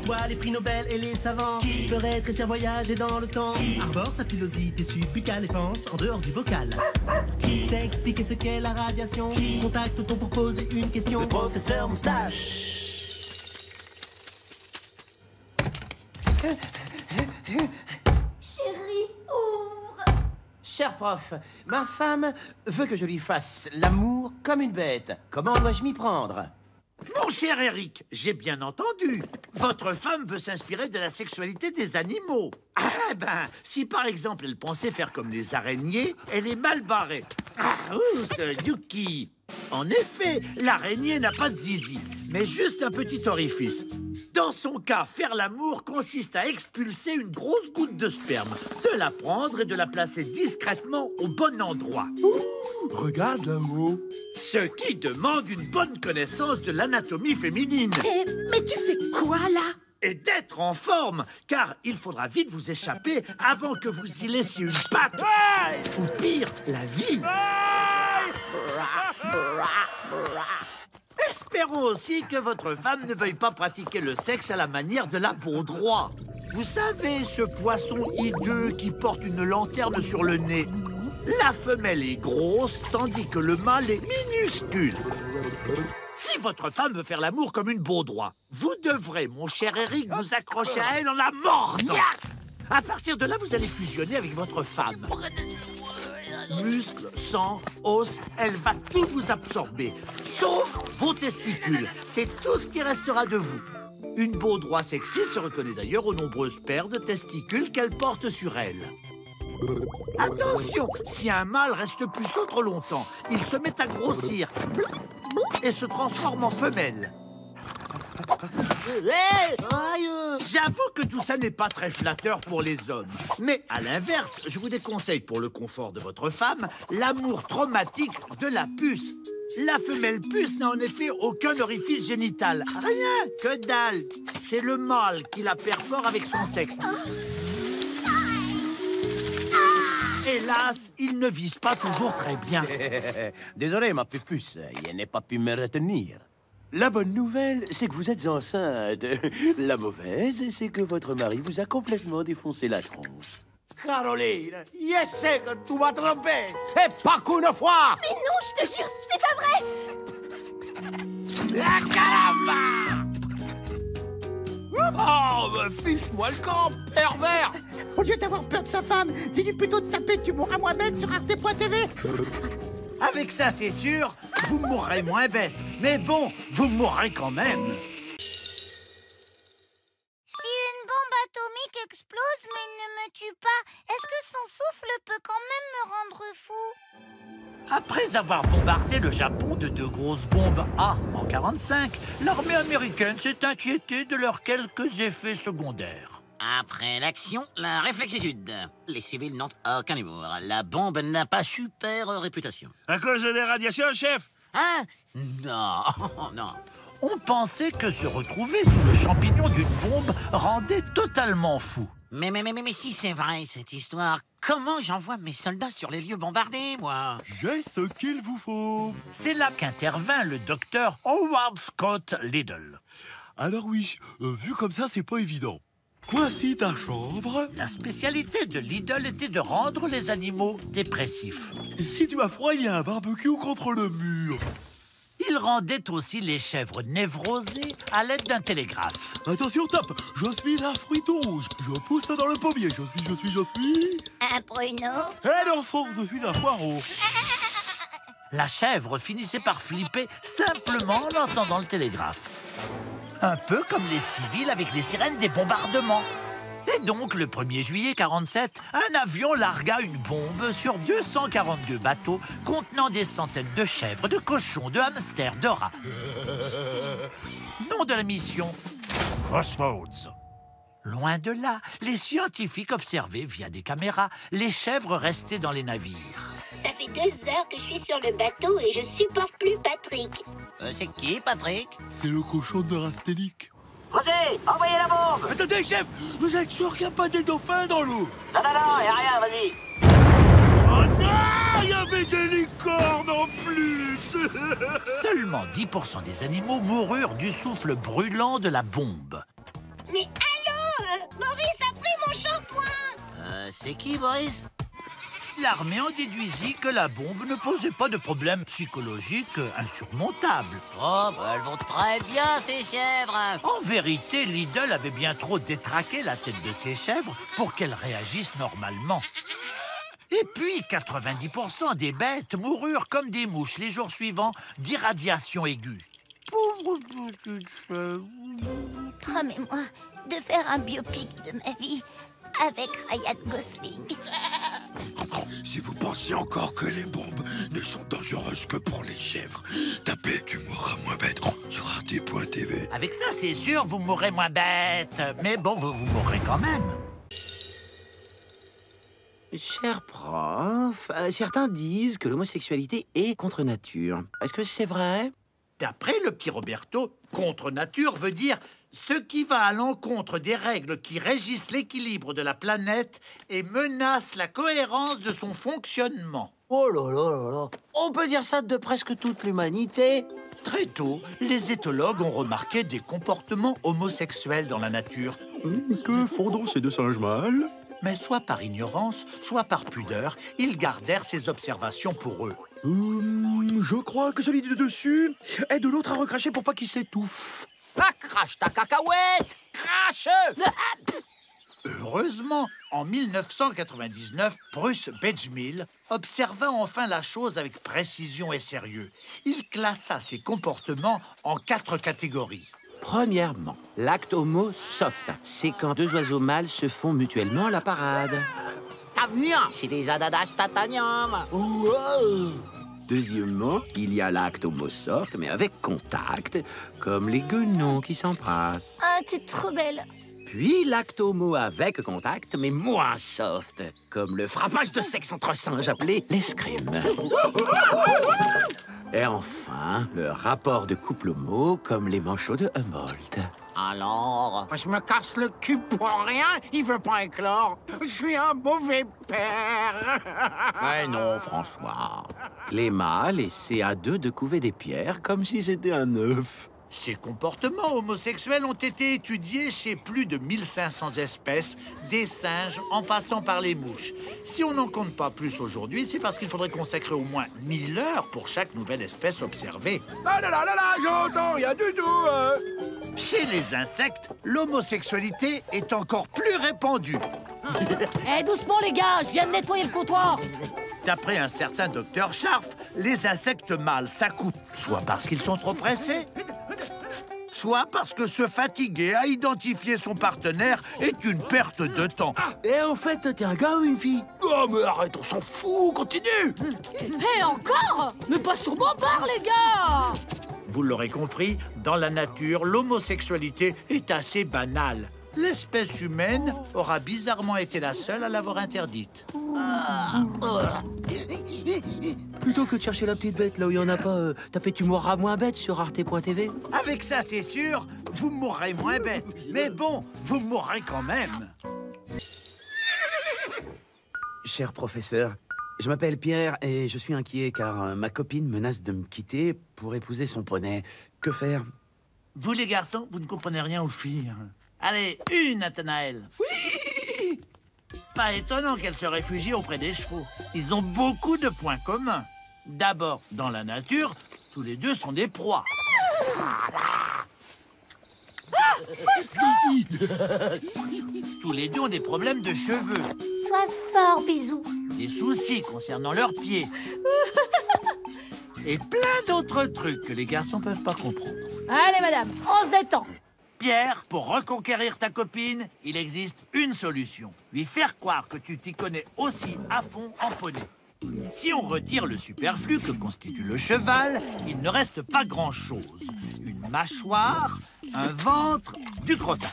Dis-toi les prix Nobel et les savants qui feraient rétrécir voyager dans le temps arborent sa pilosité subbuccale et pense en dehors du bocal. Qui sait expliquer ce qu'est la radiation? Contacte-t-on pour poser une question? Le professeur Moustache. Chérie, ouvre! Cher prof, ma femme veut que je lui fasse l'amour comme une bête. Comment dois-je m'y prendre? Mon cher Eric, j'ai bien entendu. Votre femme veut s'inspirer de la sexualité des animaux. Ah ben, si par exemple elle pensait faire comme les araignées, elle est mal barrée. Ah, ouf, Yuki. En effet, l'araignée n'a pas de zizi, mais juste un petit orifice. Dans son cas, faire l'amour consiste à expulser une grosse goutte de sperme, de la prendre et de la placer discrètement au bon endroit. Regarde là-haut. Ce qui demande une bonne connaissance de l'anatomie féminine. Mais tu fais quoi, là? Et d'être en forme, car il faudra vite vous échapper avant que vous y laissiez une patte. Ou pire, la vie. Espérons aussi que votre femme ne veuille pas pratiquer le sexe à la manière de la baudroie. Vous savez, ce poisson hideux qui porte une lanterne sur le nez. La femelle est grosse, tandis que le mâle est minuscule. Si votre femme veut faire l'amour comme une baudroie, vous devrez, mon cher Eric, vous accrocher à elle en la mordant. À partir de là, vous allez fusionner avec votre femme. Muscles, sang, os, elle va tout vous absorber, sauf vos testicules. C'est tout ce qui restera de vous. Une baudroie sexy se reconnaît d'ailleurs aux nombreuses paires de testicules qu'elle porte sur elle. Attention, si un mâle reste puceau trop longtemps, il se met à grossir et se transforme en femelle. J'avoue que tout ça n'est pas très flatteur pour les hommes. Mais à l'inverse, je vous déconseille pour le confort de votre femme l'amour traumatique de la puce. La femelle puce n'a en effet aucun orifice génital. Rien, que dalle. C'est le mâle qui la perfore avec son sexe. Hélas, il ne vise pas toujours très bien. Désolé, ma pupuce, il n'a pas pu me retenir. La bonne nouvelle, c'est que vous êtes enceinte. La mauvaise, c'est que votre mari vous a complètement défoncé la tronche. Caroline, je sais que tu m'as trompé. Et pas qu'une fois. Mais non, je te jure, c'est pas vrai! La caramba! Oh, bah, fiche-moi le camp, pervers! Au lieu d'avoir peur de sa femme, dis-lui plutôt de taper Tu mourras moins bête sur arte.tv. Avec ça, c'est sûr, vous mourrez moins bête. Mais bon, vous mourrez quand même. Si une bombe atomique explose mais ne me tue pas, est-ce que son souffle peut quand même me rendre fou? Après avoir bombardé le Japon de 2 grosses bombes A en 1945, l'armée américaine s'est inquiétée de leurs quelques effets secondaires. Après l'action, la réflexitude. Les civils n'ont aucun humour. La bombe n'a pas super réputation. À cause des radiations, chef? Hein? Non, non. On pensait que se retrouver sous le champignon d'une bombe rendait totalement fou. Mais si c'est vrai, cette histoire, comment j'envoie mes soldats sur les lieux bombardés, moi? J'ai ce qu'il vous faut. C'est là qu'intervint le docteur Howard Scott Liddell. Alors oui, vu comme ça, c'est pas évident. Voici ta chambre. La spécialité de Liddell était de rendre les animaux dépressifs. Si tu as froid, il y a un barbecue contre le mur. Il rendait aussi les chèvres névrosées à l'aide d'un télégraphe. Attention, top! Je suis un fruiton. Je pousse dans le pommier. Je suis... Un pruneau? Eh l'enfant, je suis un poireau. La chèvre finissait par flipper simplement en entendant le télégraphe. Un peu comme les civils avec les sirènes des bombardements. Et donc, le 1er juillet 1947, un avion largua une bombe sur 242 bateaux contenant des centaines de chèvres, de cochons, de hamsters, de rats. Nom de la mission, Crossroads. Loin de là, les scientifiques observaient via des caméras les chèvres restées dans les navires. Ça fait 2 heures que je suis sur le bateau et je supporte plus Patrick. C'est qui, Patrick? C'est le cochon de Rastelic. José, envoyez la bombe! Attendez, chef! Vous êtes sûr qu'il n'y a pas des dauphins dans l'eau? Non, y'a rien, vas-y. Oh non! Il y avait des licornes en plus! Seulement 10% des animaux moururent du souffle brûlant de la bombe. Mais allô Boris a pris mon shampoing. C'est qui, Boris? L'armée en déduisit que la bombe ne posait pas de problème psychologique insurmontable. Oh, elles vont très bien, ces chèvres. En vérité, Lidl avait bien trop détraqué la tête de ses chèvres pour qu'elles réagissent normalement. Et puis, 90% des bêtes moururent comme des mouches les jours suivants d'irradiation aiguë. Pauvre petite chèvre. Promets-moi de faire un biopic de ma vie avec Ryan Gosling. Si vous pensez encore que les bombes ne sont dangereuses que pour les chèvres, tapez « Tu mourras moins bête » sur arte.tv. Avec ça, c'est sûr, vous mourrez moins bête. Mais bon, vous mourrez quand même. Cher prof, certains disent que l'homosexualité est contre nature. Est-ce que c'est vrai? D'après le petit Roberto, contre nature veut dire ce qui va à l'encontre des règles qui régissent l'équilibre de la planète et menace la cohérence de son fonctionnement. Oh là là là là. On peut dire ça de presque toute l'humanité. Très tôt, les éthologues ont remarqué des comportements homosexuels dans la nature. Que font donc ces deux singes mâles? Mais soit par ignorance, soit par pudeur, ils gardèrent ces observations pour eux. Je crois que celui du dessus aide l'autre à recracher pour pas qu'il s'étouffe. Ah, crache ta cacahuète! Crache! Heureusement, en 1999, Bruce Bedgmill observa enfin la chose avec précision et sérieux. Il classa ses comportements en 4 catégories. Premièrement, l'acte homo soft. C'est quand deux oiseaux mâles se font mutuellement la parade. Tavenir, c'est des adadas tatanium. Deuxièmement, il y a l'acte homo soft, mais avec contact, comme les guenons qui s'embrassent. Ah, t'es trop belle. Puis l'acte homo avec contact, mais moins soft, comme le frappage de sexe entre singes appelé l'escrime. Et enfin, le rapport de couple homo, comme les manchots de Humboldt. Alors, je me casse le cul pour rien, il veut pas éclore. Je suis un mauvais père. Ouais, non, François. Les mâles essaient à deux de couver des pierres comme si c'était un œuf. Ces comportements homosexuels ont été étudiés chez plus de 1500 espèces, des singes en passant par les mouches. Si on n'en compte pas plus aujourd'hui, c'est parce qu'il faudrait consacrer au moins 1000 heures pour chaque nouvelle espèce observée. Ah là là là là, j'entends rien du tout. Chez les insectes, l'homosexualité est encore plus répandue. Eh, doucement les gars, je viens de nettoyer le comptoir. D'après un certain docteur Scharf, les insectes mâles s'accouplent, soit parce qu'ils sont trop pressés, soit parce que se fatiguer à identifier son partenaire est une perte de temps. Et au fait, t'es un gars ou une fille? Oh, mais arrête, on s'en fout, continue. Eh, encore? Mais pas sur mon bar, les gars. Vous l'aurez compris, dans la nature, l'homosexualité est assez banale. L'espèce humaine aura bizarrement été la seule à l'avoir interdite. Plutôt que de chercher la petite bête là où il n'y en a pas, tapez Tu mourras moins bête sur arte.tv. Avec ça, c'est sûr, vous mourrez moins bête. Mais bon, vous mourrez quand même. Cher professeur, je m'appelle Pierre et je suis inquiet car ma copine menace de me quitter pour épouser son poney. Que faire? Vous les garçons, vous ne comprenez rien aux filles. Allez, une, Nathanaël. Oui. Pas étonnant qu'elle se réfugie auprès des chevaux. Ils ont beaucoup de points communs. D'abord, dans la nature, tous les deux sont des proies. Tous les deux ont des problèmes de cheveux. Sois fort, bisous. Des soucis concernant leurs pieds. Et plein d'autres trucs que les garçons peuvent pas comprendre. Allez, madame, on se détend. Pierre, pour reconquérir ta copine, il existe une solution. Lui faire croire que tu t'y connais aussi à fond en poney. Si on retire le superflu que constitue le cheval, il ne reste pas grand-chose. Une mâchoire, un ventre, du crottin.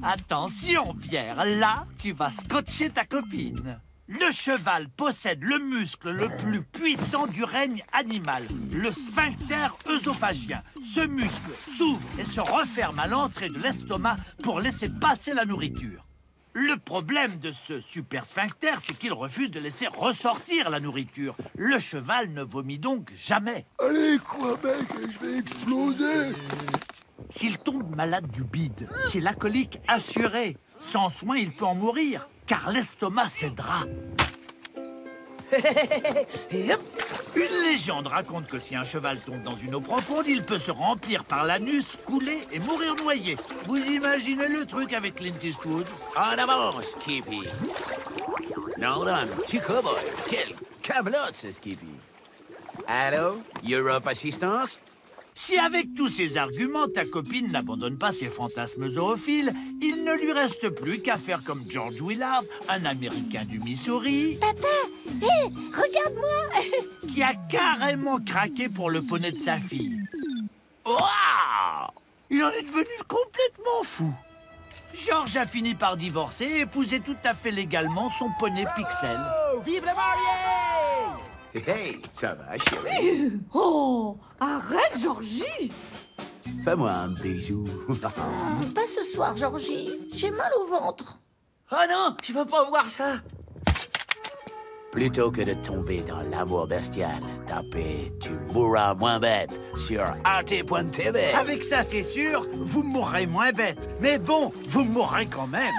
Attention, Pierre, là, tu vas scotcher ta copine. Le cheval possède le muscle le plus puissant du règne animal, le sphincter œsophagien. Ce muscle s'ouvre et se referme à l'entrée de l'estomac pour laisser passer la nourriture. Le problème de ce super sphincter, c'est qu'il refuse de laisser ressortir la nourriture. Le cheval ne vomit donc jamais. Allez, quoi, mec, je vais exploser. S'il tombe malade du bide, c'est la colique assurée. Sans soin, il peut en mourir, car l'estomac cédera. Une légende raconte que si un cheval tombe dans une eau profonde, il peut se remplir par l'anus, couler et mourir noyé. Vous imaginez le truc avec Clint Eastwood? En avant, Skippy. Non, non, petit cowboy. Quelle camelote, ce Skippy. Allô, Europe Assistance? Si avec tous ces arguments, ta copine n'abandonne pas ses fantasmes zoophiles, il ne lui reste plus qu'à faire comme George Willard, un Américain du Missouri... Papa, hé, regarde-moi. ...qui a carrément craqué pour le poney de sa fille. Waouh! Il en est devenu complètement fou. George a fini par divorcer et épouser tout à fait légalement son poney Pixel. Oh, vive la mariée! Hey, ça va, chérie? Oh, arrête, Georgie. Fais-moi un bisou. Pas ce soir, Georgie. J'ai mal au ventre. Oh non, je veux pas voir ça. Plutôt que de tomber dans l'amour bestial, tapez « Tu mourras moins bête » sur arte.tv. Avec ça, c'est sûr, vous mourrez moins bête. Mais bon, vous mourrez quand même.